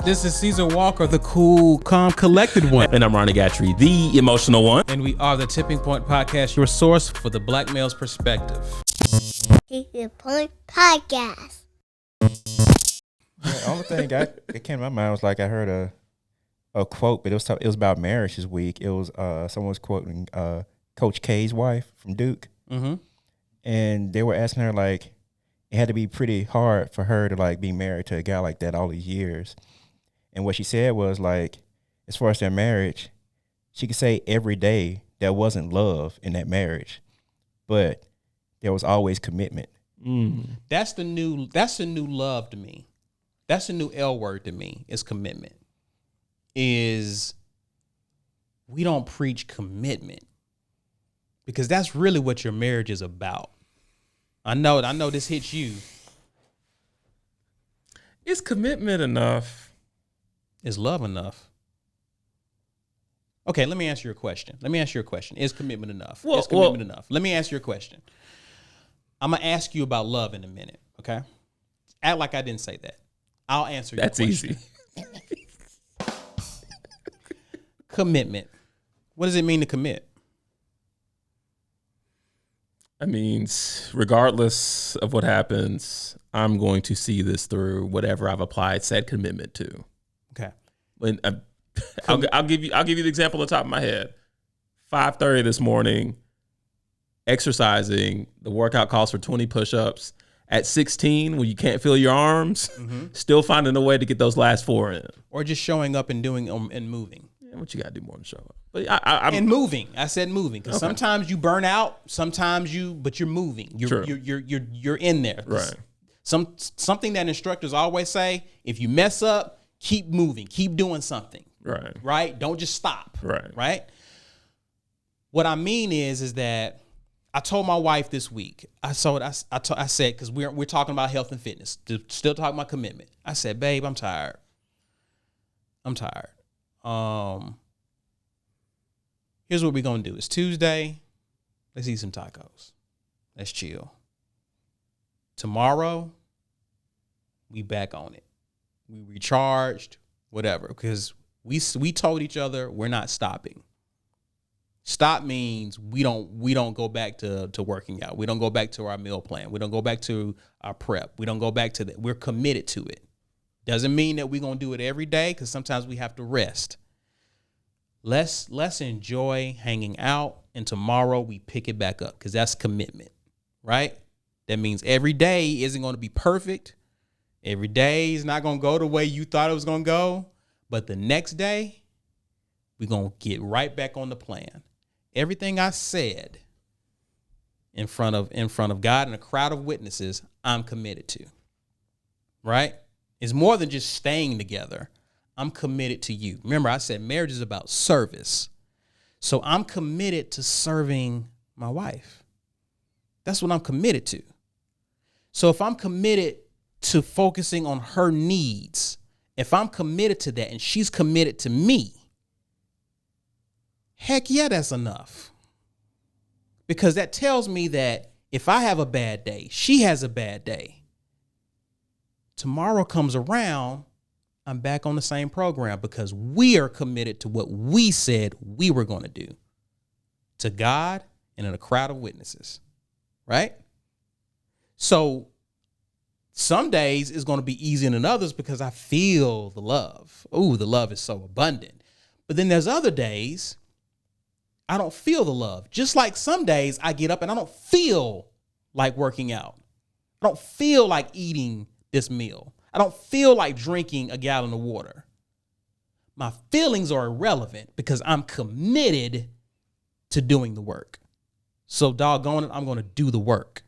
This is Caesar Walker, the cool, calm, collected one. And I'm Ronnie Gatrey, the emotional one. And we are the Tipping Point Podcast, your source for the black male's perspective. Tipping Point Podcast. The only thing that came to my mind was like I heard a quote, but it was about marriage this week. It was someone was quoting Coach K's wife from Duke, and they were asking her like it had to be pretty hard for her to like be married to a guy like that all these years. And what she said was like, as far as their marriage, she could say every day there wasn't love in that marriage, but there was always commitment. That's the new love to me. That's the new L word to me, is commitment. Is we don't preach commitment because that's really what your marriage is about. I know this hits you. Is commitment enough? Is love enough? Okay, let me ask you a question. Is commitment enough? Is commitment enough? Let me ask you a question. I'm going to ask you about love in a minute, okay? Act like I didn't say that. I'll answer your question. That's easy. Commitment. What does it mean to commit? I mean, regardless of what happens, I'm going to see this through whatever I've applied said commitment to. Okay. When I'll give you the example on the top of my head. 5:30 this morning, exercising. The workout calls for 20 push-ups. At 16, when you can't feel your arms, still finding a way to get those last 4 in. Or just showing up and doing and moving. Yeah, what you got to do more than show up? But I'm moving. I said moving because sometimes you burn out. Sometimes but you're moving. You're in there. Right. Something that instructors always say: if you mess up, keep moving, keep doing something. Right. Don't just stop. Right. What I mean is that I told my wife this week. I said, because we're talking about health and fitness, still talking about commitment. I said, babe, I'm tired. Here's what we're gonna do. It's Tuesday. Let's eat some tacos. Let's chill. Tomorrow, we back on it. We recharged, whatever, because we told each other we're not stopping. Stop means we don't go back to working out. We don't go back to our meal plan. We don't go back to our prep. We don't go back to that. We're committed to it. Doesn't mean that we're going to do it every day, because sometimes we have to rest. Let's enjoy hanging out, and tomorrow we pick it back up, because that's commitment, right? That means every day isn't going to be perfect. Every day is not going to go the way you thought it was going to go, but the next day we're going to get right back on the plan. Everything I said in front of God and a crowd of witnesses, I'm committed to, right? It's more than just staying together. I'm committed to you. Remember, I said marriage is about service. So I'm committed to serving my wife. That's what I'm committed to. So if I'm committed to focusing on her needs, if I'm committed to that and she's committed to me, heck yeah, that's enough. Because that tells me that if I have a bad day, she has a bad day, tomorrow comes around, I'm back on the same program, because we are committed to what we said we were going to do, to God and in a crowd of witnesses, right? So some days is going to be easier than others because I feel the love. Ooh, the love is so abundant. But then there's other days I don't feel the love. Just like some days I get up and I don't feel like working out. I don't feel like eating this meal. I don't feel like drinking a gallon of water. My feelings are irrelevant because I'm committed to doing the work. So doggone it, I'm going to do the work.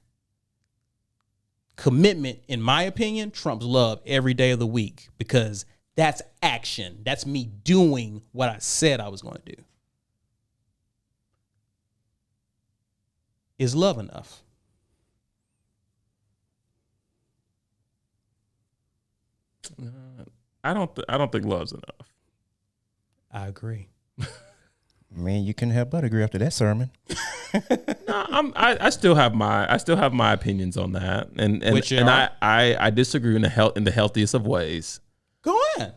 Commitment, in my opinion, trumps love every day of the week, because that's action. That's me doing what I said I was going to do. Is love enough? I don't think love's enough. I agree. Man, you couldn't help but agree after that sermon. No, I still have my opinions on that, and Which I disagree in the healthiest of ways. Go on.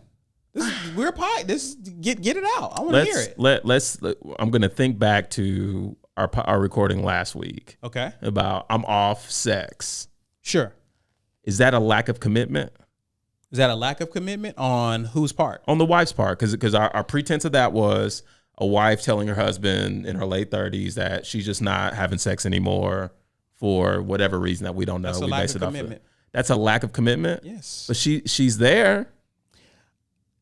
we're pie. This get it out. I want to hear it. Let's. I'm gonna think back to our recording last week. Okay. About I'm off sex. Sure. Is that a lack of commitment? Is that a lack of commitment on whose part? On the wife's part, because our pretense of that was a wife telling her husband in her late 30s that she's just not having sex anymore for whatever reason that we don't know. That's a we lack base of it commitment. That's a lack of commitment. Yes. But she's there.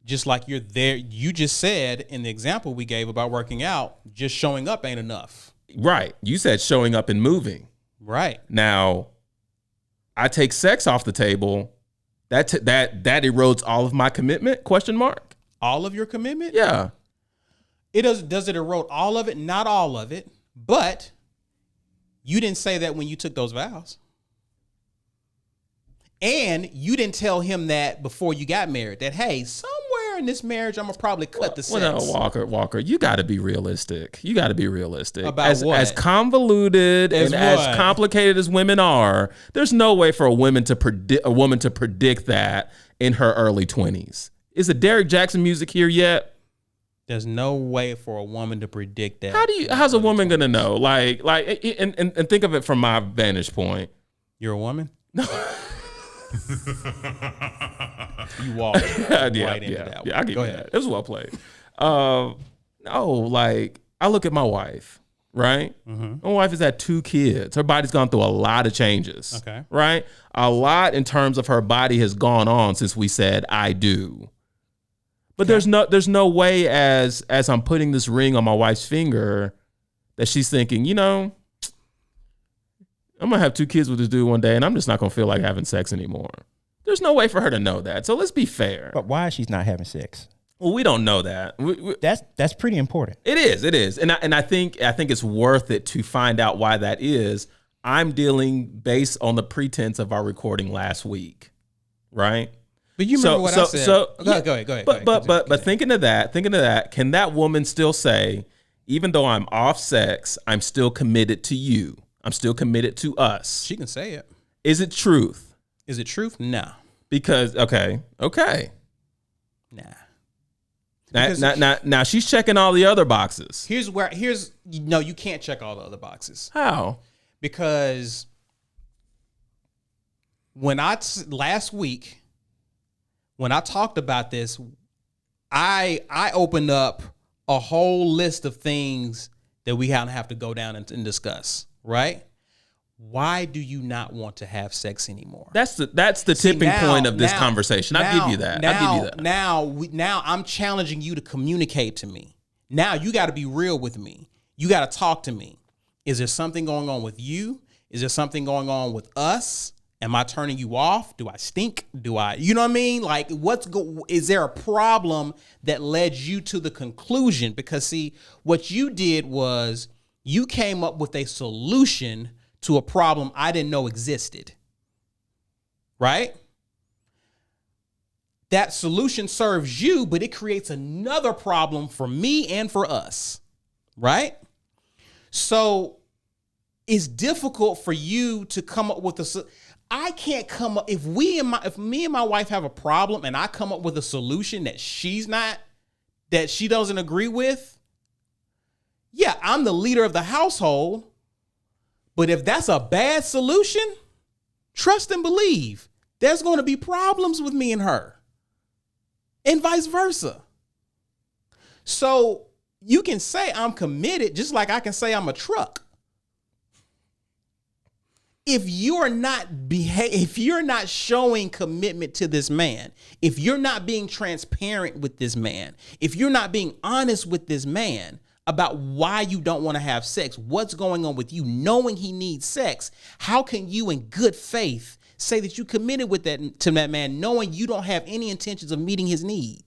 Just like you're there. You just said in the example we gave about working out, just showing up ain't enough. Right. You said showing up and moving. Right. Now, I take sex off the table. That erodes all of my commitment? Question mark. All of your commitment? Yeah. It does it erode all of it? Not all of it. But you didn't say that when you took those vows. And you didn't tell him that before you got married, that, hey, somewhere in this marriage, I'm going to probably cut the sex. Well, no, Walker, you got to be realistic. You got to be realistic. About what? As convoluted and as complicated as women are, there's no way for a woman to predict that in her early 20s. Is the Derek Jackson music here yet? There's no way for a woman to predict that. How's a woman going to know? And think of it from my vantage point. You're a woman? No. You walked right into that one. Yeah, I give you that. It was well played. No, I look at my wife, right? Mm-hmm. My wife has had 2 kids. Her body's gone through a lot of changes. Okay. Right? A lot in terms of her body has gone on since we said I do. But there's no way as I'm putting this ring on my wife's finger that she's thinking, I'm going to have 2 kids with this dude one day, and I'm just not going to feel like having sex anymore. There's no way for her to know that. So let's be fair. But why she's not having sex? Well, we don't know that. That's pretty important. It is. And I think it's worth it to find out why that is. I'm dealing based on the pretense of our recording last week, right? But you remember what I said. Go ahead. But thinking of that, can that woman still say, even though I'm off sex, I'm still committed to you? I'm still committed to us. She can say it. Is it truth? Is it truth? No. Because okay. Now she's checking all the other boxes. You can't check all the other boxes. How? Because last week when I talked about this, I opened up a whole list of things that we have to go down and discuss. Right? Why do you not want to have sex anymore? That's the tipping point of this conversation. I'll give you that. Now I'm challenging you to communicate to me. Now you got to be real with me. You got to talk to me. Is there something going on with you? Is there something going on with us? Am I turning you off? Do I stink? You know what I mean? Like, is there a problem that led you to the conclusion? Because see, what you did was you came up with a solution to a problem I didn't know existed. Right? That solution serves you, but it creates another problem for me and for us. Right? So it's difficult for you to come up with I can't come up if me and my wife have a problem and I come up with a solution that she doesn't agree with. Yeah, I'm the leader of the household. But if that's a bad solution, trust and believe there's going to be problems with me and her, and vice versa. So you can say I'm committed, just like I can say I'm a truck. If you're not showing commitment to this man, if you're not being transparent with this man, if you're not being honest with this man about why you don't want to have sex, what's going on with you, knowing he needs sex, how can you in good faith say that you committed to that man, knowing you don't have any intentions of meeting his need?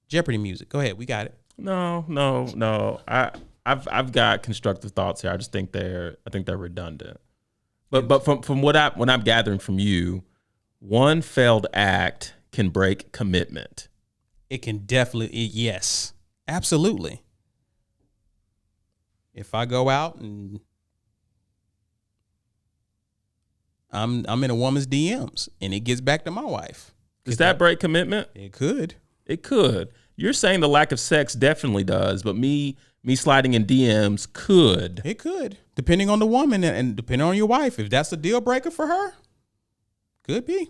Jeopardy music. Go ahead. We got it. No. I've got constructive thoughts here. I just think they're redundant. But from what I'm gathering from you, one failed act can break commitment. It can definitely, yes, absolutely. If I go out and I'm in a woman's DMs and it gets back to my wife. Does that break commitment? It could. It could. You're saying the lack of sex definitely does, but me sliding in DMs could. It could, depending on the woman and depending on your wife. If that's a deal breaker for her, could be.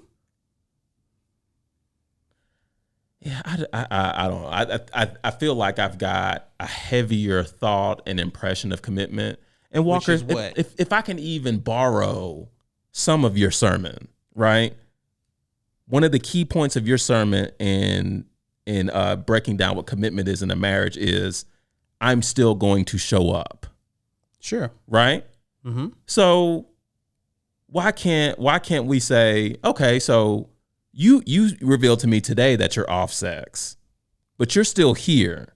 Yeah, I don't know. I feel like I've got a heavier thought and impression of commitment. And Walker, Which is what? if I can even borrow some of your sermon, right? One of the key points of your sermon in breaking down what commitment is in a marriage is I'm still going to show up. Sure. Right? Mm-hmm. So why can't we say, okay, so you revealed to me today that you're off sex, but you're still here.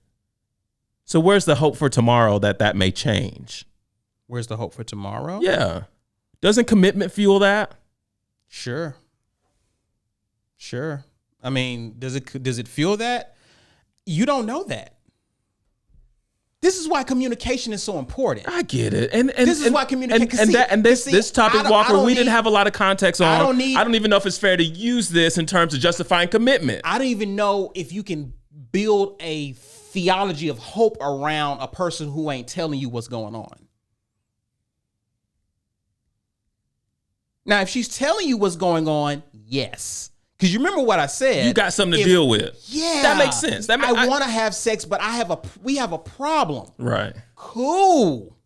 So where's the hope for tomorrow that may change? Where's the hope for tomorrow? Yeah. Doesn't commitment fuel that? Sure. I mean, does it feel that? You don't know that. This is why communication is so important. I get it, and this is why communication. This topic, Walker, we didn't have a lot of context on. I don't even know if it's fair to use this in terms of justifying commitment. I don't even know if you can build a theology of hope around a person who ain't telling you what's going on. Now, if she's telling you what's going on, yes. Because you remember what I said. You got something to deal with. Yeah. That makes sense. I want to have sex, but we have a problem. Right. Cool.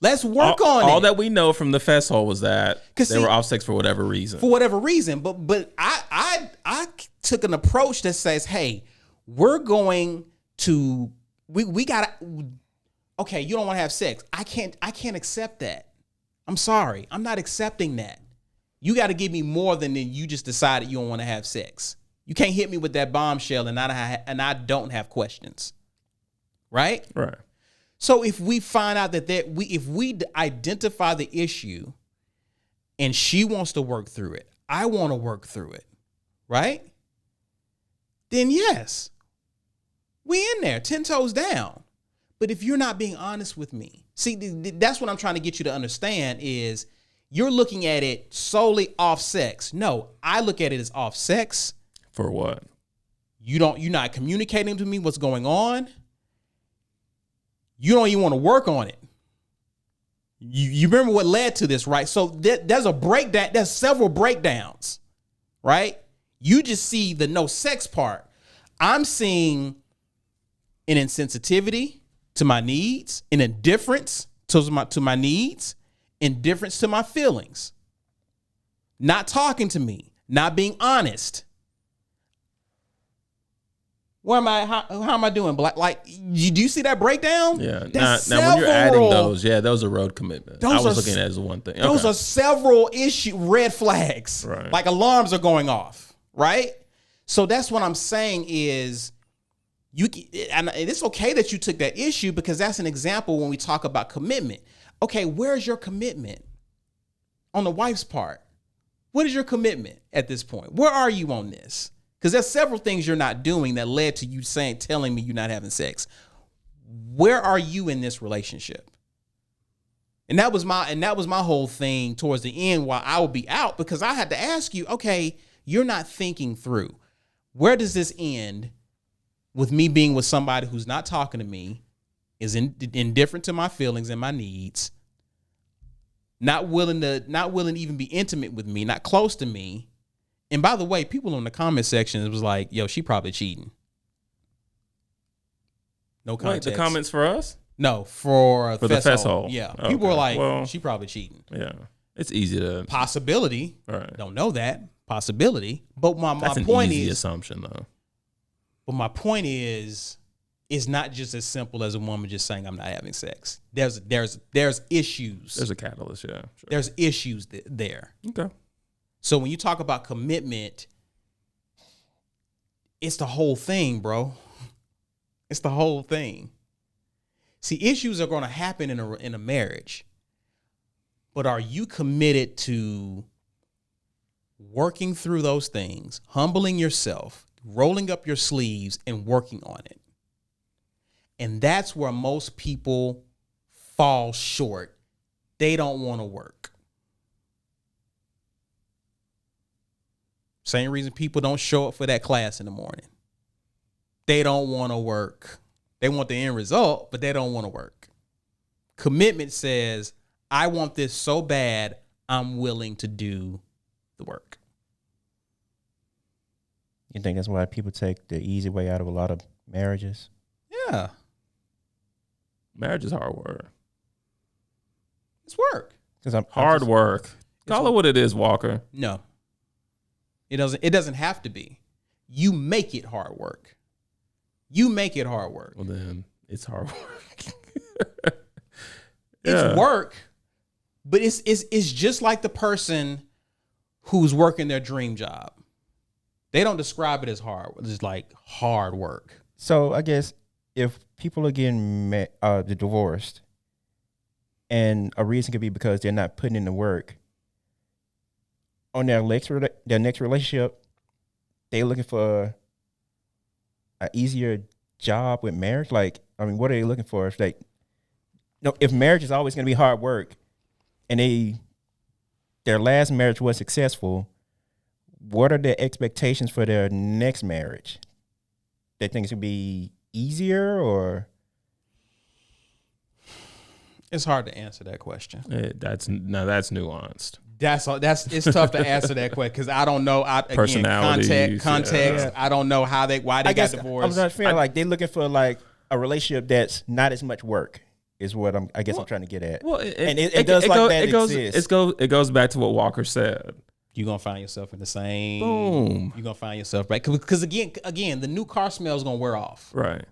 Let's work on it. All that we know from the fest hole was that they were off sex for whatever reason. For whatever reason. But I took an approach that says, hey, we're going to, we got to, okay, you don't want to have sex. I can't accept that. I'm sorry. I'm not accepting that. You got to give me more than you just decided you don't want to have sex. You can't hit me with that bombshell and I don't have questions. Right? Right. So if we find out if we identify the issue and she wants to work through it, I want to work through it, right? Then yes, we in there, 10 toes down. But if you're not being honest with me, see, that's what I'm trying to get you to understand is you're looking at it solely off sex. No, I look at it as off sex. For what? You're not communicating to me what's going on. You don't even want to work on it. You remember what led to this, right? So there's a breakdown. There's several breakdowns, right? You just see the no sex part. I'm seeing an insensitivity to my needs, an indifference to my needs, indifference to my feelings, not talking to me, not being honest. Where am I? How am I doing, Black? Like, do you see that breakdown? Yeah. Now when you're adding those, those are road commitment. I was looking at it as one thing. Those are several red flags. Right. Like alarms are going off. Right. So that's what I'm saying is and it's okay that you took that issue because that's an example when we talk about commitment. Okay, where's your commitment on the wife's part? What is your commitment at this point? Where are you on this? Because there's several things you're not doing that led to you telling me you're not having sex. Where are you in this relationship? And that was my whole thing towards the end while I would be out because I had to ask you, okay, you're not thinking through. Where does this end with me being with somebody who's not talking to me, is indifferent to my feelings and my needs, not willing to even be intimate with me, not close to me. And by the way, people in the comment section, it was like, yo, she probably cheating. No context. Wait, the comments for us? No, for the fest hole. Yeah. Okay. People were like, well, she probably cheating. Yeah. It's easy to. Possibility. Right. Don't know that. Possibility. But That's my point an easy is assumption though. But my point is, it's not just as simple as a woman just saying I'm not having sex. There's issues. There's a catalyst, yeah. Sure. There's issues there. Okay. So when you talk about commitment, it's the whole thing, bro. It's the whole thing. See, issues are going to happen in a marriage. But are you committed to working through those things, humbling yourself, rolling up your sleeves and working on it? And that's where most people fall short. They don't want to work. Same reason people don't show up for that class in the morning. They don't want to work. They want the end result, but they don't want to work. Commitment says, I want this so bad, I'm willing to do the work. You think that's why people take the easy way out of a lot of marriages? Yeah. Marriage is hard work. It's work. Because Hard work. Call it what it is, Walker. No. It doesn't have to be. You make it hard work. You make it hard work. Well, then it's hard work. It's work, but it's just like the person who's working their dream job. They don't describe it as hard. It's like hard work. So I guess if people are getting divorced, and a reason could be because they're not putting in the work on their next relationship, they're looking for an easier job with marriage. Like, I mean, what are they looking for? If if marriage is always going to be hard work, and their last marriage was successful, what are their expectations for their next marriage? They think it's going to be easier, or? It's hard to answer that question. That's nuanced. It's tough to answer that question because I don't know. Personalities, context. yeah. I don't know why they got divorced. I was not feeling like they're looking for like a relationship that's not as much work. Is what I'm trying to get at. Well, it goes back to what Walker said. You're gonna find yourself in the same. Boom. You're gonna find yourself right because again, the new car smell is gonna wear off. Right.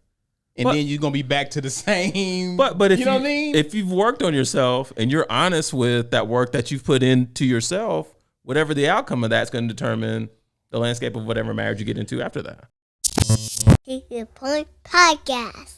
And then you're gonna be back to the same. But if you know what I mean? If you've worked on yourself and you're honest with that work that you've put into yourself, whatever the outcome of that's going to determine the landscape of whatever marriage you get into after that. Keep Your Point Podcast.